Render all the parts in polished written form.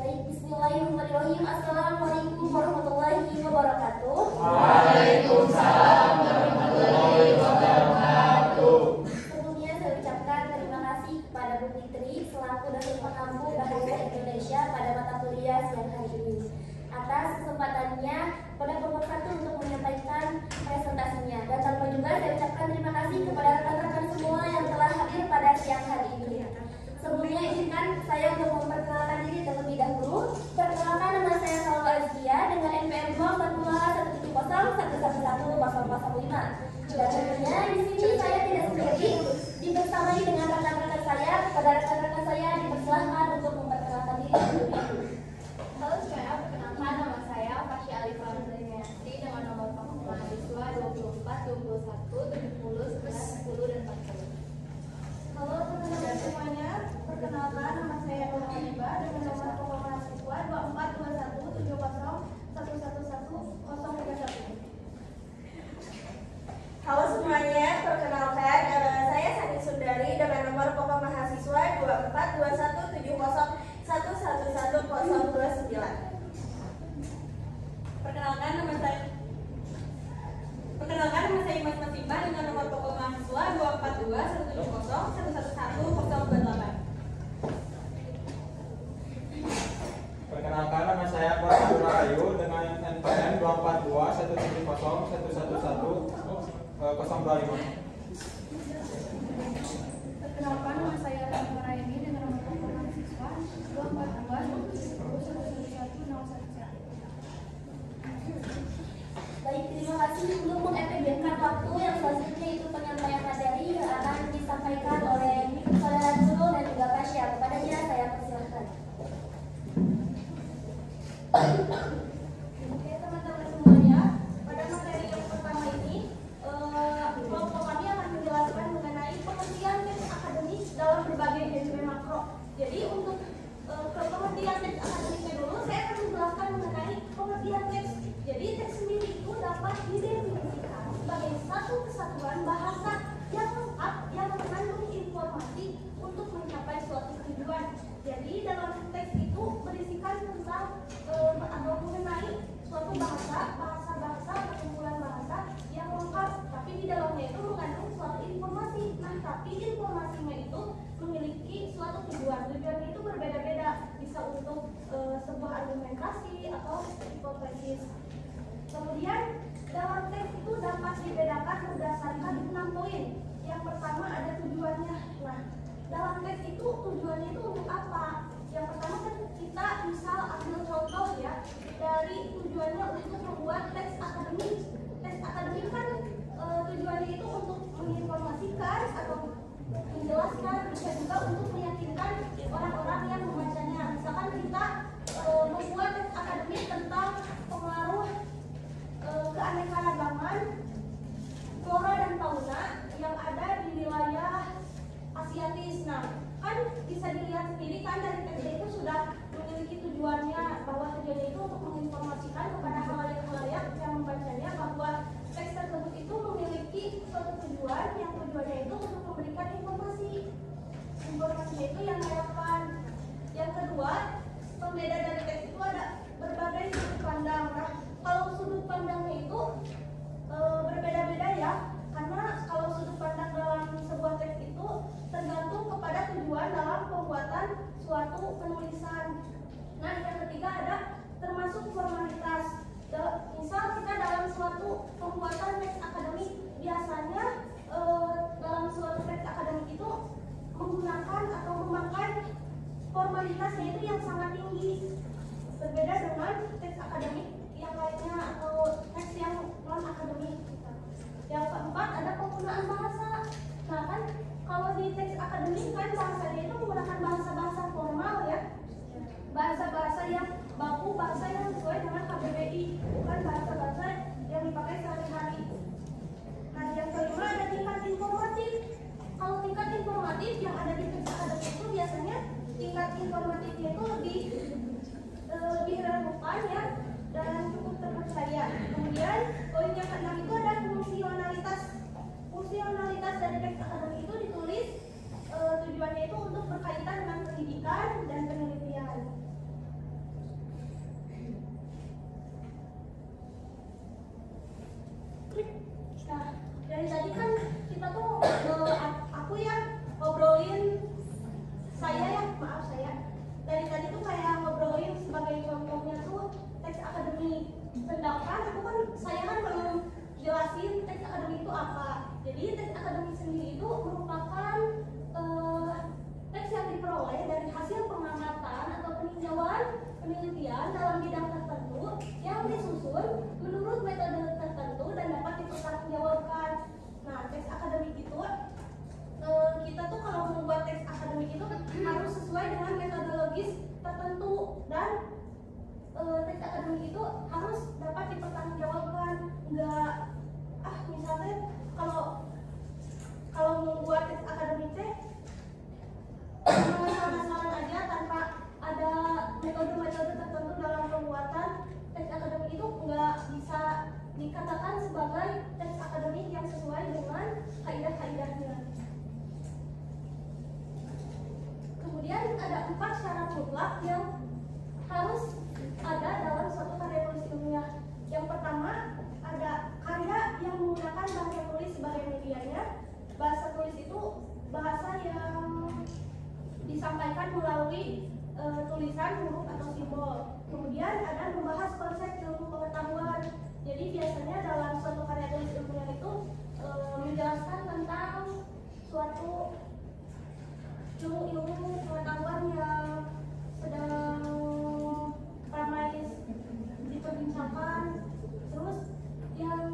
Baik, bismillahirrahmanirrahim. Assalamualaikum warahmatullahi wabarakatuh. Waalaikumsalam warahmatullahi wabarakatuh. Sebelumnya saya ucapkan terima kasih kepada Bu Fitri selaku dosen pengampu Bahasa Indonesia pada mata kuliah siang hari ini atas kesempatannya pada kelompok 1 untuk menyampaikan presentasinya. Dan tanpa juga saya ucapkan terima kasih kepada rekan-rekan semua yang telah hadir pada siang hari ini. Sebelumnya izinkan saya untuk memperkenalkan diri terlebih dahulu. Perkenalkan, nama saya Salwa Azkia dengan NPM 24011111105. Dan tentunya di sini saya tidak sendiri, dibersamai dengan rekan-rekan saya. Kepada rekan-rekan saya dipersilahkan untuk memperkenalkan diri terlebih dahulu. Halo semuanya, perkenalkan nama saya Fasya Alif Ramdaniati dengan nomor mahasiswa 24 21 70 11 10 dan 40. Halo teman-teman semuanya, perkenalkan nama saya Nur Hanibah dengan nomor pokok mahasiswa 24217011111031. Halo semuanya, perkenalkan nama saya Sani Sundari dengan nomor pokok mahasiswa 242170111029. Perkenalkan nama saya Imas Masimba dengan nomor pokok mahasiswa 242170111028. Perkenalkan, nama saya Pak Rahayu dengan NPM 24171111025. Perkenalkan nama saya Rani Maraini dengan nomor pokok mahasiswa 24210111011. Baik, terima kasih. Untuk mengefektifkan waktu yang selanjutnya itu penyampaian materi yang akan disampaikan oleh saudara Nurul dan juga Fasya. Kepadanya saya persilahkan. Oke teman-teman semuanya, pada materi yang pertama ini kelompok kami akan menjelaskan mengenai pengertian teks akademik dalam berbagai manajemen makro. Jadi untuk pengertian teks akademiknya dulu, saya akan menjelaskan mengenai pengertian teks. Jadi teks sendiri itu dapat didefinisikan sebagai satu kesatuan bahasa yang lengkap yang mengandung informasi untuk mencapai suatu tujuan. Jadi dalam teks itu berisikan tentang atau mengenai suatu bahasa, perkumpulan bahasa yang lengkap, tapi di dalamnya itu mengandung suatu informasi. Nah, tapi informasinya itu memiliki suatu tujuan. Tujuannya itu berbeda-beda, bisa untuk sebuah argumentasi atau hipotesis. Kemudian dalam teks itu dapat dibedakan berdasarkan 6 poin. Yang pertama ada tujuannya. Nah, dalam teks itu tujuannya itu untuk apa? Yang pertama kan kita misal ambil contoh ya, dari tujuannya untuk membuat teks akademik. Teks akademik kan tujuannya itu untuk menginformasikan atau menjelaskan, bisa juga untuk meyakinkan orang-orang yang membacanya. Misalkan kita membuat teks akademik tentang pengaruh keanekaragaman flora dan fauna yang ada di wilayah Asiatis. Nah, kan bisa dilihat sendiri kan dari teks itu sudah memiliki tujuannya, bahwa tujuannya itu untuk menginformasikan kepada halayak-halayak yang membacanya bahwa teks tersebut itu memiliki suatu tujuan, yang tujuannya itu untuk memberikan informasi. Informasinya itu yang relevan. Yang kedua, pembeda dari teks itu ada berbagai sudut pandang. Nah, kalau sudut pandangnya itu berbeda-beda ya, karena kalau sudut pandang dalam sebuah teks itu tergantung kepada tujuan dalam pembuatan suatu penulisan. Nah, yang ketiga ada termasuk formalitas. Misal kita dalam suatu pembuatan teks akademik, biasanya dalam suatu teks akademik itu menggunakan atau memakai formalitasnya itu yang sangat tinggi, berbeda dengan teks akademik yang lainnya atau teks yang non akademik. Yang keempat ada penggunaan bahasa. Nah kan kalau di teks akademik kan bahasanya itu menggunakan bahasa-bahasa formal ya, bahasa-bahasa yang baku, bahasa yang sesuai dengan KBBI, bukan bahasa-bahasa yang dipakai sehari-hari. Nah, yang kelima ada tingkat informatif. Kalau tingkat informatif yang ada di teks akademik itu biasanya tingkat informatifnya itu lebih relevan ya dan cukup terpercaya. Kemudian poin yang keenam itu ada fungsionalitas. Fungsionalitas dari teks akademik itu ditulis tujuannya itu untuk berkaitan dengan pendidikan dan penelitian. teks akademik itu harus dapat dipertanggungjawabkan. Enggak misalnya kalau membuat teks akademik teh saran-saran aja tanpa ada metode-metode tertentu dalam pembuatan teks akademik itu nggak bisa dikatakan sebagai teks akademik yang sesuai dengan kaidah-kaidahnya. Kemudian ada 4 syarat mutlak yang harus ada dalam suatu karya tulis ilmiah. Yang pertama, ada karya yang menggunakan bahasa tulis sebagai medianya. Bahasa tulis itu bahasa yang disampaikan melalui tulisan, huruf atau simbol. Kemudian ada membahas konsep ilmu pengetahuan. Jadi biasanya dalam suatu karya tulis ilmiah itu menjelaskan tentang suatu ilmu pengetahuan yang sedang ramai diperbincangkan, terus yang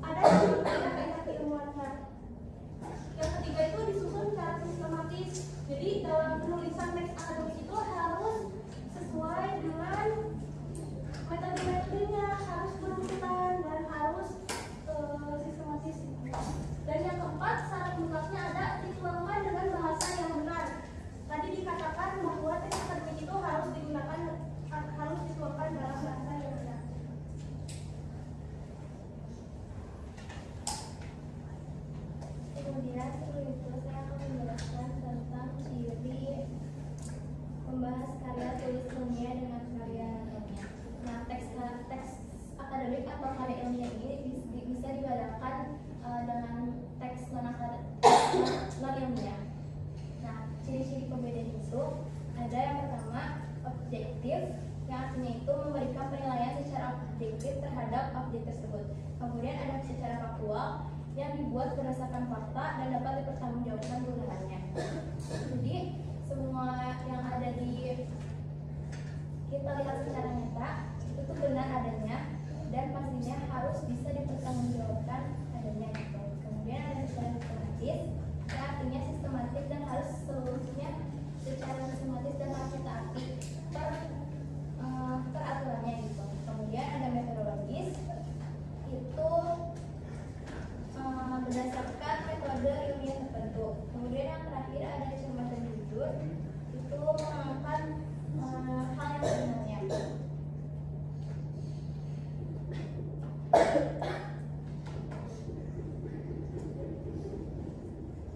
ada kaidah keilmuannya. Yang ketiga itu disusun secara sistematis. Jadi dalam penulisan teks akademik itu harus sesuai dengan metode-metodenya, harus berurutan dan harus sistematis. Dan yang keempat, syarat mutlaknya ada dituangkan dengan bahasa yang benar. Tadi dikatakan bahwa teks akademik itu harus dituangkan dalam bahasa yang benar. Kemudian sebelum itu saya akan menjelaskan tentang ciri membahas karya tulis ilmiah dengan karya non-ilmiah. Nah, teks akademik atau karya ilmiah ini bisa dibedakan dengan teks non-ilmiah. Nah, ciri-ciri pembedaan itu ada yang pertama objektif, yang artinya itu memberikan penilaian secara objektif terhadap objek tersebut. Kemudian ada secara faktual, yang dibuat berdasarkan fakta dan dapat dipertanggungjawabkan kebenarannya. Jadi semua yang ada di kita lihat secara nyata itu tuh benar adanya dan pastinya harus bisa dipertanggungjawabkan adanya gitu. Kemudian ada secara sistematis, yang artinya sistematis dan harus seluruhnya secara sistematis dan harus ditaati peraturannya gitu. Kemudian ada metodologis, itu berdasarkan metode ilmiah tertentu. Kemudian yang terakhir ada cermat dan jujur, itu mengangkat hal yang sebenarnya.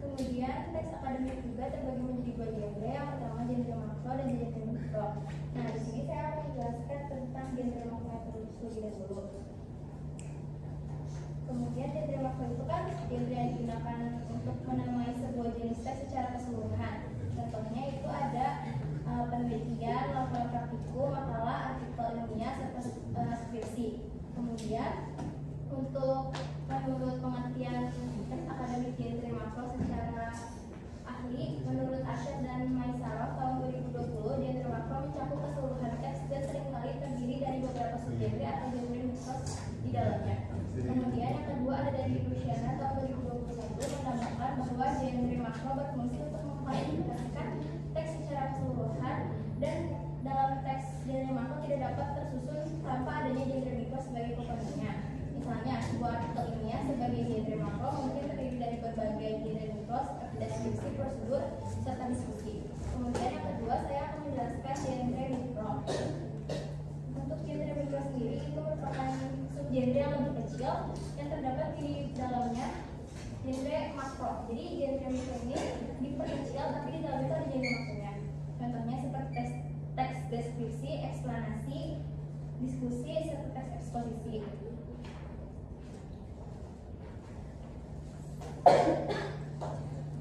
Kemudian teks akademik juga terbagi menjadi 2 genre. Yang pertama genre makro dan genre mikro. Nah, di sini saya akan menjelaskan tentang genre makro terlebih dahulu. Kemudian genre makro itu kan genre yang digunakan untuk menamai sebuah jenis teks secara keseluruhan. Contohnya itu ada penelitian, laporan praktikum, makalah, artikel ilmiah, serta skripsi. Kemudian untuk menurut pengertian teks akademik genre makro secara ahli, menurut Arsyad dan Maisarov tahun 2020, genre makro mencakup keseluruhan teks dan seringkali terdiri dari beberapa subgenre atau genre mikro di dalamnya. Kemudian yang kedua ada dari Luciana tahun 2021 menambahkan bahwa genre makro berfungsi untuk mengklasifikasikan teks secara keseluruhan dan dalam teks genre makro tidak dapat tersusun tanpa adanya genre mikro sebagai komponennya. Misalnya sebuah artikel ilmiah sebagai genre makro mungkin terdiri dari berbagai genre mikro seperti deskripsi, prosedur, serta diskusi. Kemudian yang kedua saya akan menjelaskan genre mikro. Untuk genre mikro sendiri itu merupakan subgenre yang lebih kecil yang terdapat di dalamnya genre makro. Jadi genre mikro ini diperkecil tapi di dalamnya itu ada genre makronya. Contohnya seperti teks deskripsi, eksplanasi, diskusi, serta teks eksposisi.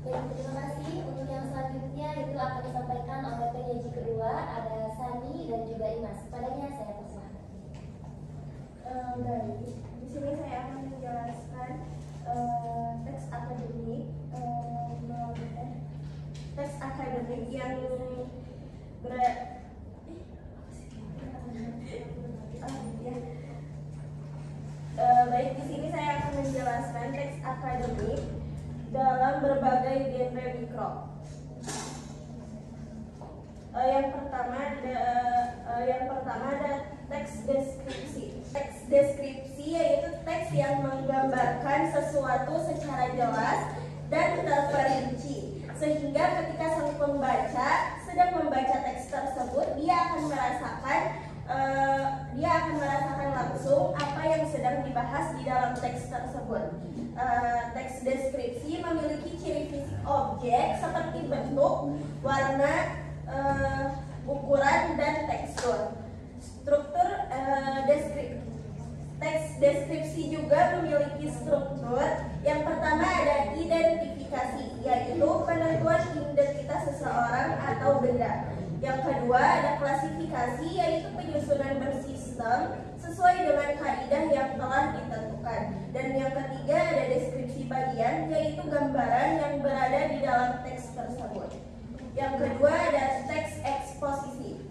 Baik, terima kasih. Untuk yang selanjutnya itu akan disampaikan oleh penyaji kedua, ada Sani dan juga Imas. Padanya saya persilahkan. Baik, di sini saya akan menjelaskan teks akademik yang baik, di sini saya akan menjelaskan teks akademik dalam berbagai genre mikro. Yang pertama ada teks deskripsi. Teks deskripsi yaitu teks yang menggambarkan sesuatu secara jelas dan terperinci, sehingga ketika sang pembaca sedang membaca teks tersebut dia akan merasakan langsung apa yang sedang dibahas di dalam teks tersebut. Teks deskripsi memiliki ciri fisik objek seperti bentuk, warna, ukuran, dan tekstur. Struktur teks deskripsi juga memiliki struktur. Yang pertama ada identifikasi, yaitu penentuan identitas seseorang atau benda. Yang kedua ada klasifikasi, yaitu penyusunan bersistem sesuai dengan kaidah yang telah ditentukan. Dan yang ketiga ada deskripsi bagian, yaitu gambaran yang berada di dalam teks tersebut. Yang kedua ada teks eksposisi.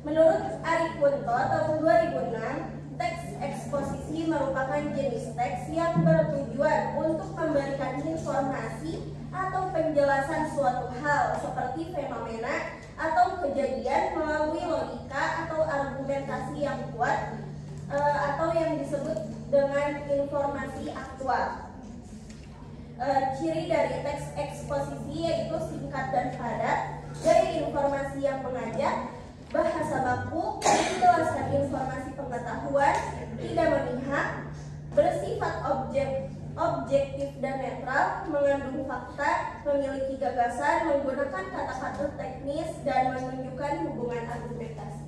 Menurut Ari Kunto tahun 2006, teks eksposisi merupakan jenis teks yang bertujuan untuk memberikan informasi atau penjelasan suatu hal seperti fenomena atau kejadian melalui logika atau argumentasi yang kuat atau yang disebut dengan informasi aktual. Ciri dari teks eksposisi yaitu singkat dan padat, gaya informasi yang mengajak, bahasa baku, menjelaskan informasi pengetahuan, tidak memihak, bersifat objektif dan netral, mengandung fakta, memiliki gagasan, menggunakan kata-kata teknis, dan menunjukkan hubungan argumentasi.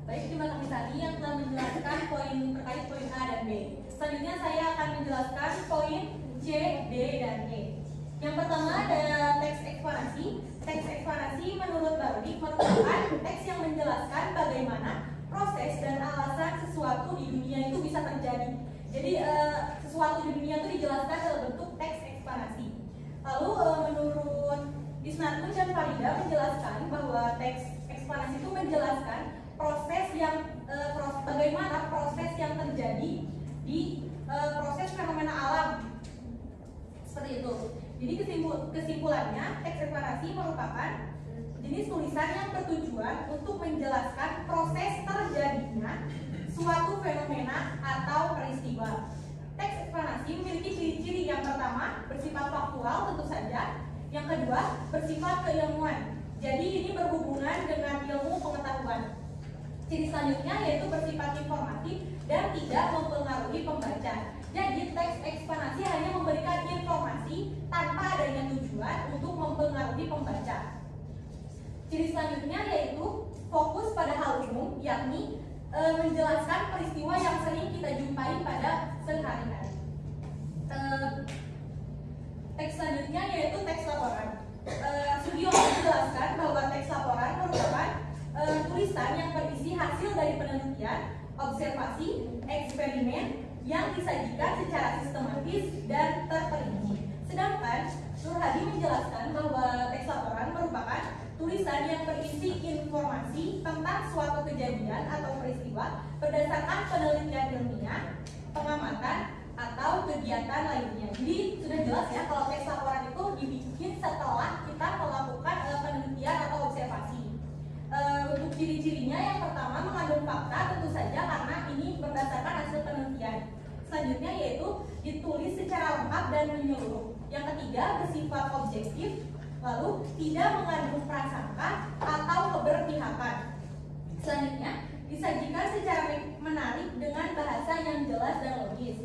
Baik, terima kasih tadi yang telah menjelaskan poin terkait poin A dan B. Selanjutnya saya akan menjelaskan poin C, D, dan E. Yang pertama ada teks ekspansi. Teks ekspansi menurut Bardik merupakan teks yang menjelaskan bagaimana proses dan alasan sesuatu di dunia itu bisa terjadi. Jadi sesuatu di dunia itu dijelaskan dalam bentuk teks ekspansi. Lalu menurut Isnatun dan Farida menjelaskan bahwa teks ekspansi itu menjelaskan proses yang bagaimana proses yang terjadi di proses fenomena alam seperti itu. Jadi kesimpulannya teks ekspansi merupakan jenis tulisan yang bertujuan untuk menjelaskan proses terjadinya suatu fenomena atau peristiwa. Teks ekspansi memiliki ciri-ciri. Yang pertama bersifat faktual tentu saja. Yang kedua bersifat keilmuan. Jadi ini berhubungan dengan ilmu pengetahuan. Ciri selanjutnya yaitu bersifat informatif dan tidak mempengaruhi pembaca. Jadi teks ekspansi hanya memberikan informasi tanpa adanya tujuan untuk mempengaruhi pembaca. Ciri selanjutnya yaitu fokus pada hal umum, yakni menjelaskan peristiwa yang sering kita jumpai pada sehari-hari. Teks selanjutnya yaitu teks laporan. Sugio menjelaskan bahwa teks laporan merupakan tulisan yang berisi hasil dari penelitian, observasi, eksperimen yang disajikan secara sistematis dan terperinci. Sedangkan Nur Hadi menjelaskan bahwa teks laporan merupakan tulisan yang berisi informasi tentang suatu kejadian atau peristiwa berdasarkan penelitian ilmiah, pengamatan, atau kegiatan lainnya. Jadi sudah jelas ya kalau teks laporan itu dibikin setelah kita melakukan penelitian atau observasi. Untuk ciri-cirinya yang pertama mengandung fakta tentu saja karena ini berdasarkan hasil penelitian. Selanjutnya yaitu ditulis secara lengkap dan menyeluruh. Yang ketiga bersifat objektif, lalu tidak mengandung prasangka atau keberpihakan. Selanjutnya disajikan secara menarik dengan bahasa yang jelas dan logis.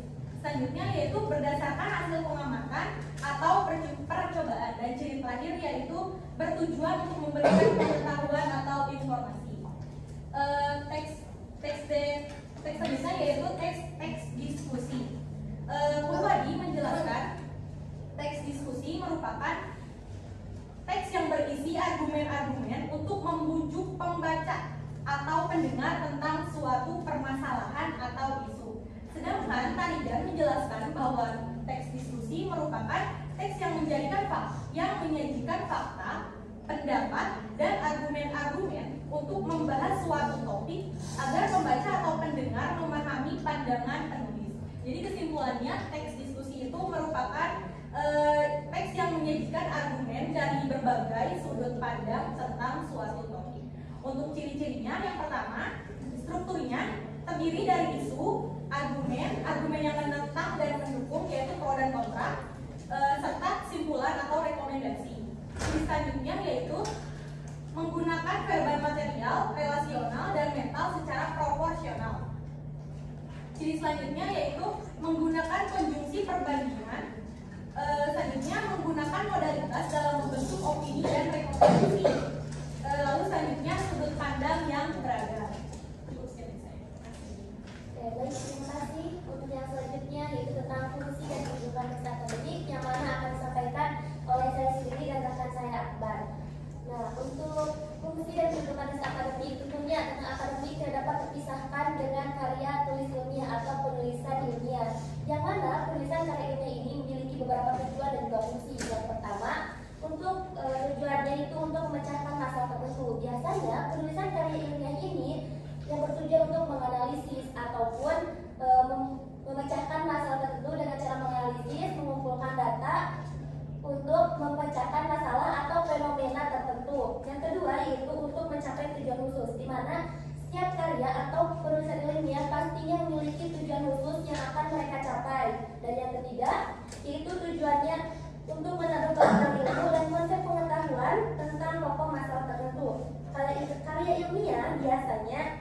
Selanjutnya yaitu berdasarkan hasil pengamatan atau percobaan, dan ciri terakhir yaitu bertujuan untuk memberikan pengetahuan atau informasi. Teks selanjutnya yaitu teks diskusi. Purwadi menjelaskan teks diskusi merupakan teks yang berisi argumen-argumen untuk membujuk pembaca atau pendengar tentang suatu permasalahan atau isu. Sedangkan Taridan menjelaskan bahwa teks diskusi merupakan teks yang menyajikan fakta, pendapat, dan argumen-argumen untuk membahas suatu topik agar pembaca atau pendengar memahami pandangan penulis. Jadi kesimpulannya teks diskusi itu merupakan teks yang menyajikan memberikan argumen dari berbagai sudut pandang tentang suatu topik. Untuk ciri-cirinya, yang pertama, strukturnya terdiri dari isu, argumen yang menentang dan mendukung, yaitu pro dan kontra, serta kesimpulan atau rekomendasi. Ciri selanjutnya yaitu menggunakan verbal material, relasional, dan mental secara proporsional. Ciri selanjutnya yaitu menggunakan konjungsi perbandingan. Selanjutnya menggunakan modalitas dalam membentuk opini dan rekomendasi. Lalu selanjutnya sudut pandang yang beragam. Baik, terima kasih. Untuk yang selanjutnya yaitu tentang fungsi dan kehidupan akademik yang mana akan disampaikan oleh saya sendiri dan rekan saya Akbar. Nah, untuk fungsi dan kehidupan akademik tentunya tentang akademik tidak dapat terpisahkan dengan karya tulis ilmiah atau penulisan ilmiah. Yang mana penulisan karya ilmiah ini memiliki beberapa tujuan dan juga fungsi. Yang pertama, untuk tujuannya itu untuk memecahkan masalah tertentu. Biasanya penulisan karya ilmiah ini yang bertujuan untuk menganalisis ataupun memecahkan masalah tertentu dengan cara menganalisis, mengumpulkan data untuk memecahkan masalah atau fenomena tertentu. Yang kedua yaitu untuk mencapai tujuan khusus, di mana setiap karya atau penulisan ilmiah pastinya memiliki tujuan khusus yang akan mereka capai. Dan yang ketiga yaitu tujuannya untuk menambah pengetahuan ilmu dan konsep pengetahuan tentang pokok masalah tertentu. Karya ilmiah biasanya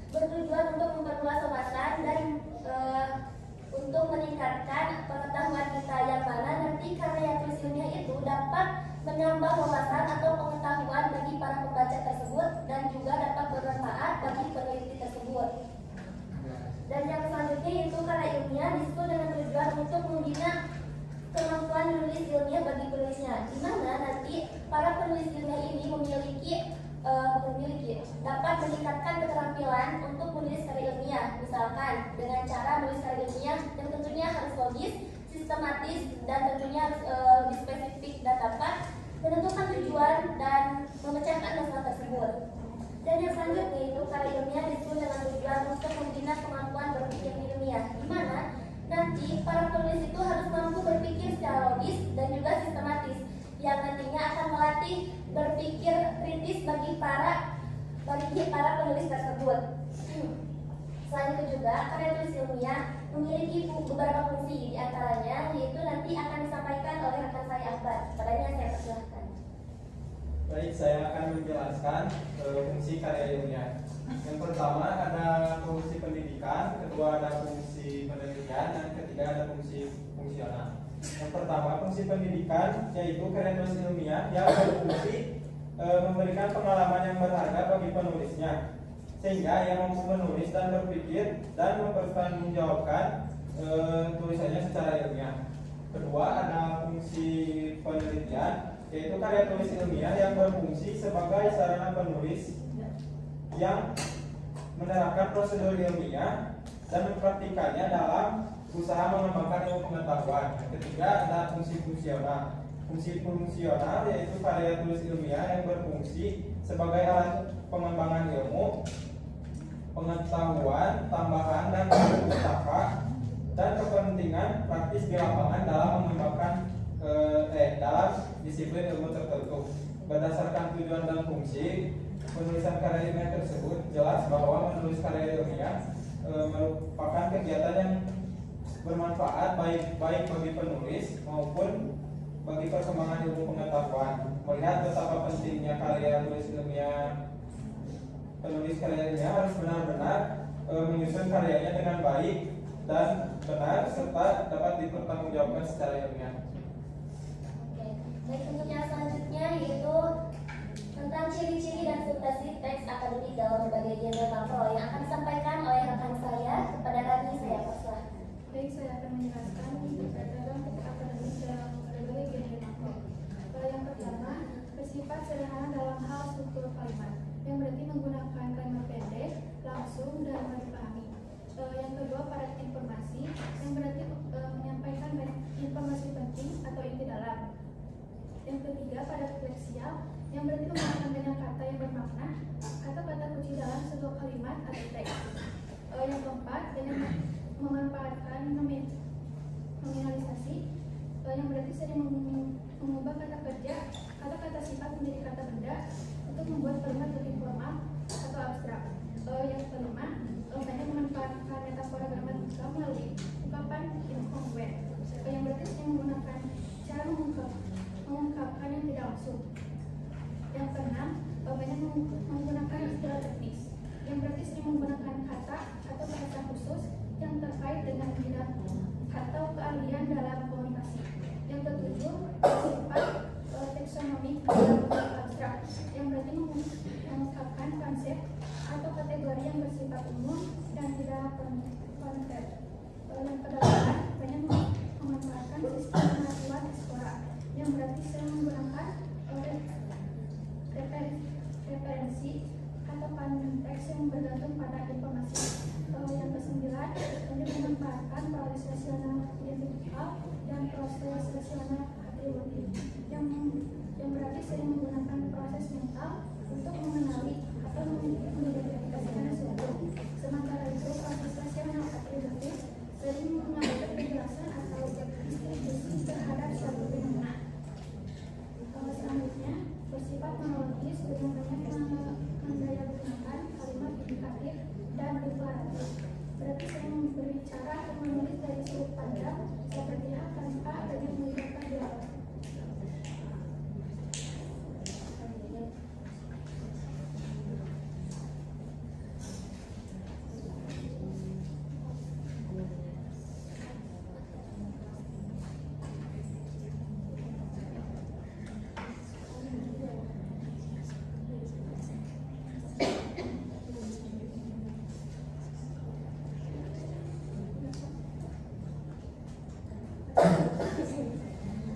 bertujuan untuk memperluas wawasan dan untuk meningkatkan pengetahuan kita, yang mana nanti karya tulis ilmiah itu dapat menambah wawasan atau pengetahuan bagi para pembaca tersebut dan juga dapat bermanfaat bagi peneliti tersebut. Dan yang selanjutnya itu karya ilmiah disitu dengan tujuan untuk membina kemampuan menulis ilmiah bagi penulisnya, di mana nanti para penulis ilmiah ini memiliki dapat meningkatkan keterampilan untuk menulis karya ilmiah, misalkan dengan cara menulis karya ilmiah yang tentunya harus logis, sistematis, dan tentunya harus lebih spesifik dan dapat menentukan tujuan dan memecahkan masalah tersebut. Dan yang selanjutnya itu karya ilmiah disebut dengan tujuan untuk membina kemampuan berpikir ilmiah, di mana nanti para penulis itu harus mampu berpikir secara logis dan juga sistematis, yang nantinya akan melatih berpikir kritis bagi para penulis tersebut. Selain itu juga karya tulis ilmiah memiliki beberapa fungsi, diantaranya yaitu nanti akan disampaikan oleh rekan saya Akbar. Padanya saya persilahkan. Baik, saya akan menjelaskan fungsi karya ilmiah. Yang pertama ada fungsi pendidikan, kedua ada fungsi penelitian, dan ketiga ada fungsi fungsional. Yang pertama fungsi pendidikan yaitu karya tulis ilmiah yang berfungsi memberikan pengalaman yang berharga bagi penulisnya, sehingga ia mampu menulis dan berpikir dan mempertanggungjawabkan tulisannya secara ilmiah. Kedua ada fungsi penelitian, yaitu karya tulis ilmiah yang berfungsi sebagai sarana penulis yang menerapkan prosedur ilmiah dan mempraktikannya dalam usaha mengembangkan ilmu pengetahuan. Ketiga ada fungsi fungsional. Fungsi fungsional yaitu karya tulis ilmiah yang berfungsi sebagai alat pengembangan ilmu, pengetahuan tambahan dan pustaka dan kepentingan praktis di lapangan dalam mengembangkan dalam disiplin ilmu tertentu. Berdasarkan tujuan dan fungsi penulisan karya ilmiah tersebut, jelas bahwa menulis karya ilmiah merupakan kegiatan yang bermanfaat baik bagi penulis maupun bagi perkembangan ilmu pengetahuan. Melihat betapa pentingnya karya tulis ilmiah, penulis karya ilmiah harus benar-benar menyusun karyanya dengan baik dan benar serta dapat dipertanggungjawabkan secara ilmiah. Baik, untuk yang selanjutnya yaitu tentang ciri-ciri dan substansi teks akademik dalam berbagai genre makro yang akan disampaikan oleh rekan saya. Kepada Rani saya persilahkan. Baik, saya akan menjelaskan terkait dengan teks akademik dalam berbagai genre makro. Yang pertama, bersifat sederhana dalam hal struktur kalimat, yang berarti menggunakan kalimat pendek, langsung, dan mudah dipahami. Yang kedua, padat informasi, yang berarti menyampaikan informasi penting atau inti dalam. Yang ketiga, padat fleksial, yang berarti menggunakan banyak kata yang bermakna atau kata kunci dalam sebuah kalimat atau teks. Yang keempat, dengan memanfaatkan nominalisasi, yang berarti sering mengubah kata berlangsung. Yang keenam, banyak menggunakan istilah teknis, yang berarti sering menggunakan kata atau bahasa khusus yang terkait dengan bidang atau keahlian dalam komunikasi. Yang ketujuh, bersifat taksonomi dalam bentuk abstrak, yang berarti mengungkapkan konsep atau kategori yang bersifat umum dan tidak konkret. Yang kedelapan, banyak memanfaatkan sistem pengetahuan Explorer, yang berarti sering menggunakan referensi atau pandangan teks yang bergantung pada informasi. Yang kesembilan, banyak memanfaatkan proses rasional identifikal dan proses rasional atributif, yang berarti sering menggunakan proses mental untuk mengenali atau mengidentifikasikan sesuatu. Sementara itu, proses rasional atributif sering mengatur penjelasan atau distribusi terhadap suatu fenomena. Selanjutnya, bersifat monologis dengan banyak mendaya-gunakan kalimat indikatif dan deklaratif. Berarti sering berbicara atau menulis dari sudut pandang seperti A tanpa banyak melibatkan dialog.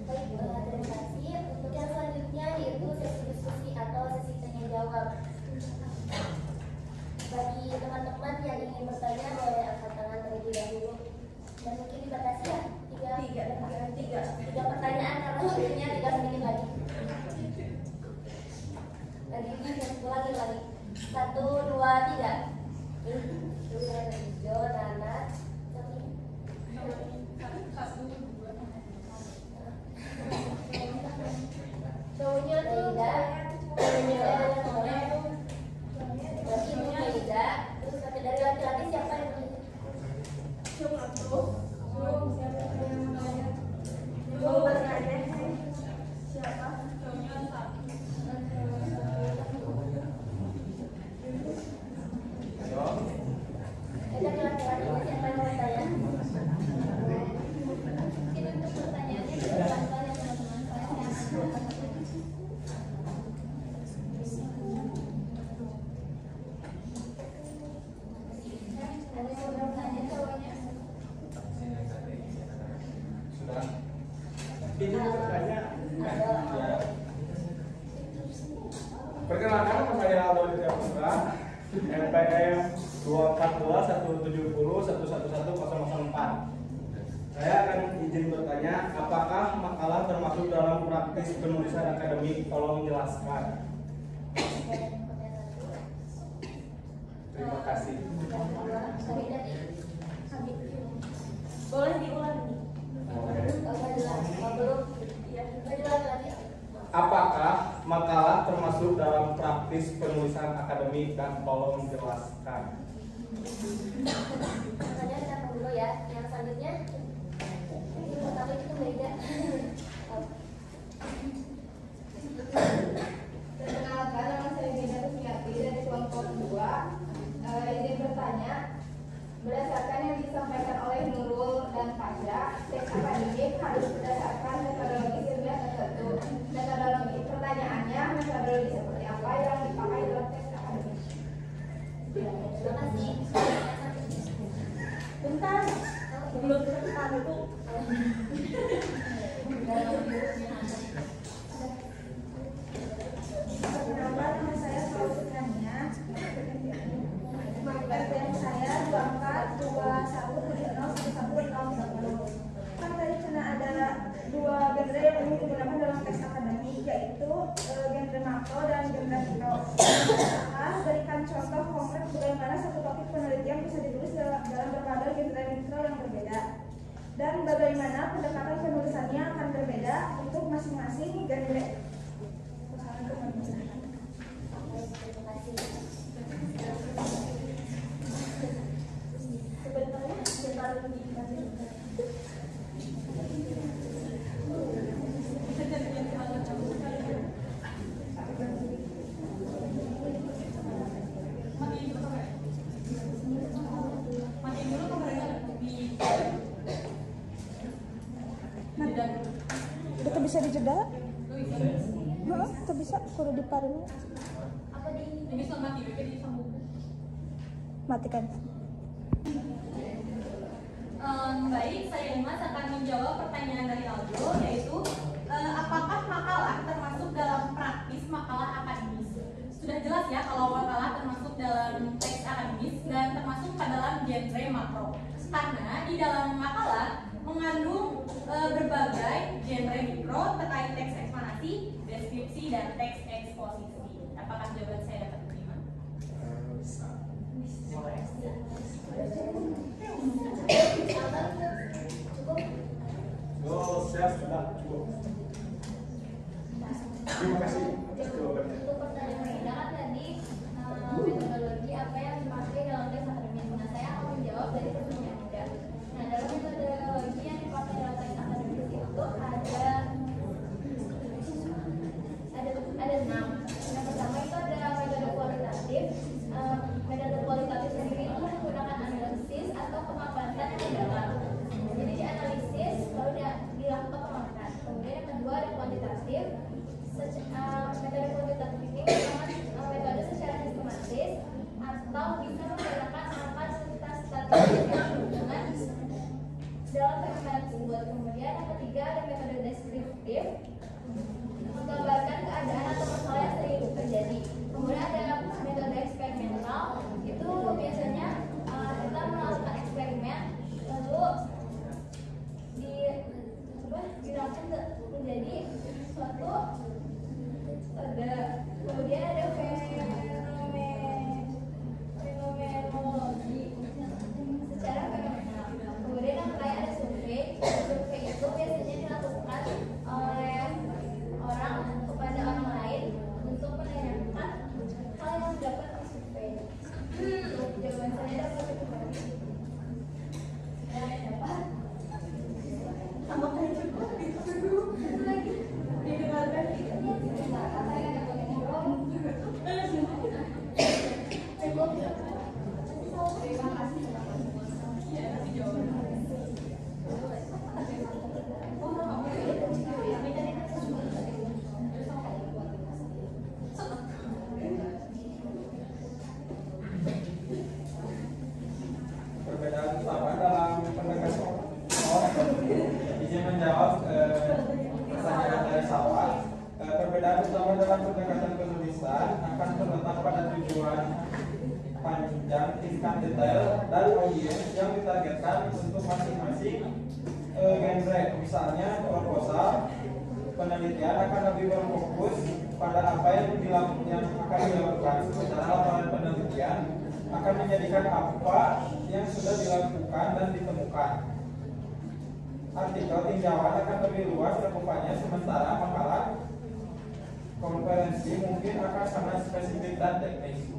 Baik, terima kasih. Untuk yang selanjutnya yaitu sesi diskusi atau sesi tanya jawab. Bagi teman-teman yang ingin bertanya boleh angkat tangan terlebih dahulu dan mungkin dibatasi ya tiga pertanyaan karena waktunya tidak sedikit lagi. Lagi 1, 2, 3. Jo, Nana, cowoknya tuh berarti ibu Maida, terus dari laki-laki siapa yang Perkenalkan, nama saya Aldo Ditya Putra, NPM 2421701111004. Saya akan izin bertanya, apakah makalah termasuk dalam praktis penulisan akademik? Tolong jelaskan. Terima kasih. Boleh diulangi? Apakah makalah termasuk dalam praktis penulisan akademik dan tolong jelaskan. Makanya kita dulu ya. Yang selanjutnya ini pertama itu beda. Perkenalkan, nama saya Bina Tusmiati dari kelompok 2. Izin bertanya, berdasarkan yang disampaikan oleh Nurul dan Fasya, teks akademik harus berdasarkan metodologi ilmiah tertentu. Metodologi pertanyaannya, metodologi seperti apa yang dipakai dalam teks akademik? Terima kasih. Bentar, belum bentar itu. Perkenalkan, nama saya Fauzania. STM saya 2421701110. Kan tadi karena ada dua genre yang umum digunakan dalam teks akademik, yaitu genre makro dan genre mikro. Apakah berikan contoh konkret bagaimana satu topik penelitian bisa ditulis dalam berbagai genre mikro yang berbeda, dan bagaimana pendekatan penulisannya akan berbeda untuk masing-masing genre. beda. Heeh, teu bisa kudu diparingi. Apa di Ini sama TV disambung. Matikan. Baik, saya Umas akan menjawab pertanyaan dari Aldo, yaitu apakah makalah termasuk dalam praktis makalah akademis? Sudah jelas ya kalau makalah termasuk dalam teks akademis dan termasuk ke dalam genre makro. Karena di dalam makalah mengandung berbagai genre mikro terkait teks ekspanasi, deskripsi, dan teks eksposisi. Apakah jawaban saya dapat diterima? Oh, siap, sudah cukup. Terima kasih. Untuk pertanyaan Rina kan tadi metodologi apa yang dipakai dalam tes akademis. Nah, saya akan menjawab dari pertanyaan Ida. Nah, dalam metodologi yang dipakai dalam tes akademis itu ada 6. Yang pertama itu ada metode kualitatif. Metode kualitatif sendiri itu menggunakan analisis atau pemapatan yang mendalam. Jadi dianalisis lalu dilakukan pemapatan. Kemudian yang kedua ada kuantitatif. Metode kuantitatif ini merupakan metode secara sistematis atau bisa menggunakan angka serta statistik yang berhubungan dalam fenomena tersebut. Kemudian yang ketiga ada metode deskriptif, menggambarkan keadaan atau masalah yang sering terjadi. Kemudian ada metode eksperimental, itu biasanya kita melakukan eksperimen lalu dirancang menjadi suatu kemudian ada fenomenologi secara fenomenal. Kemudian yang terakhir ada survei. Survei itu biasanya dilakukan oleh orang kepada orang lain untuk menanyakan hal yang dapat disurvei. Jawaban saya dapat dikembali. Dapat. Apakah cukup? Itu lagi didengarkan Perbedaan utama dalam pendekatan izin menjawab pertanyaan dari Salwa. Perbedaan utama dalam pendekatan penulisan akan terletak pada tujuan panjang, tingkat detail, dan audiens yang ditargetkan untuk masing-masing genre. Misalnya proposal penelitian akan lebih berfokus pada apa yang akan dilakukan, sementara laporan penelitian akan menjadikan apa yang sudah dilakukan dan ditemukan. Artikel tinjauan akan lebih luas cakupannya, sementara makalah konferensi mungkin akan sangat spesifik dan teknis.